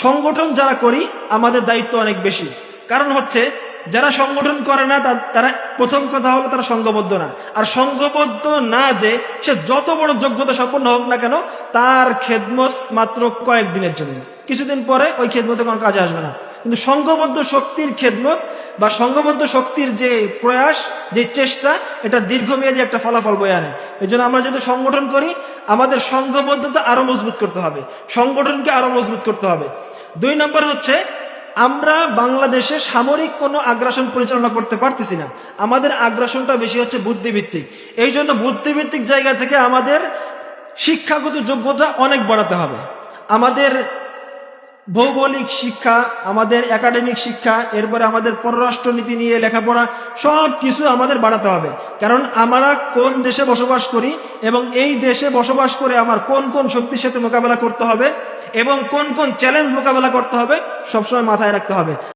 সংগঠন যারা করি আমাদের দায়িত্ব অনেক বেশি। কারণ হচ্ছে যারা সংগঠন করে না তারা প্রথম কথা হলো তারা সংঘবদ্ধ না। আর সংঘবদ্ধ না যে সে যত বড় যোগ্যতা সম্পন্ন হোক না কেন, তার খেদমত মাত্র কয়েকদিনের জন্য, কিছুদিন পরে ওই খেদমতে কোনো কাজে আসবে না। কিন্তু সংঘবদ্ধ শক্তির খেদমত বা সংঘবদ্ধ শক্তির যে প্রয়াস, যে চেষ্টা, এটা দীর্ঘমেয়াদী একটা ফলাফল বয়ে আনে। এই জন্য আমরা যদি সংগঠন করি আমাদের সংঘবদ্ধতা আরো মজবুত করতে হবে, সংগঠনকে আরো মজবুত করতে হবে। 2 নম্বর হচ্ছে আমরা বাংলাদেশে সামরিক কোনো আগ্রাসন পরিচালনা করতে পারতেছি না। আমাদের আগ্রাসনটা বেশি হচ্ছে বুদ্ধিভিত্তিক। এই জন্য বুদ্ধিভিত্তিক জায়গা থেকে আমাদের শিক্ষাগত যোগ্যতা অনেক বাড়াতে হবে। আমাদের ভৌগোলিক শিক্ষা, আমাদের একাডেমিক শিক্ষা, এরপরে আমাদের পররাষ্ট্রনীতি নিয়ে লেখাপড়া, সব কিছু আমাদের বাড়াতে হবে। কারণ আমরা কোন দেশে বসবাস করি এবং এই দেশে বসবাস করে আমার কোন কোন শক্তির সাথে মোকাবেলা করতে হবে এবং কোন কোন চ্যালেঞ্জ মোকাবেলা করতে হবে সবসময় মাথায় রাখতে হবে।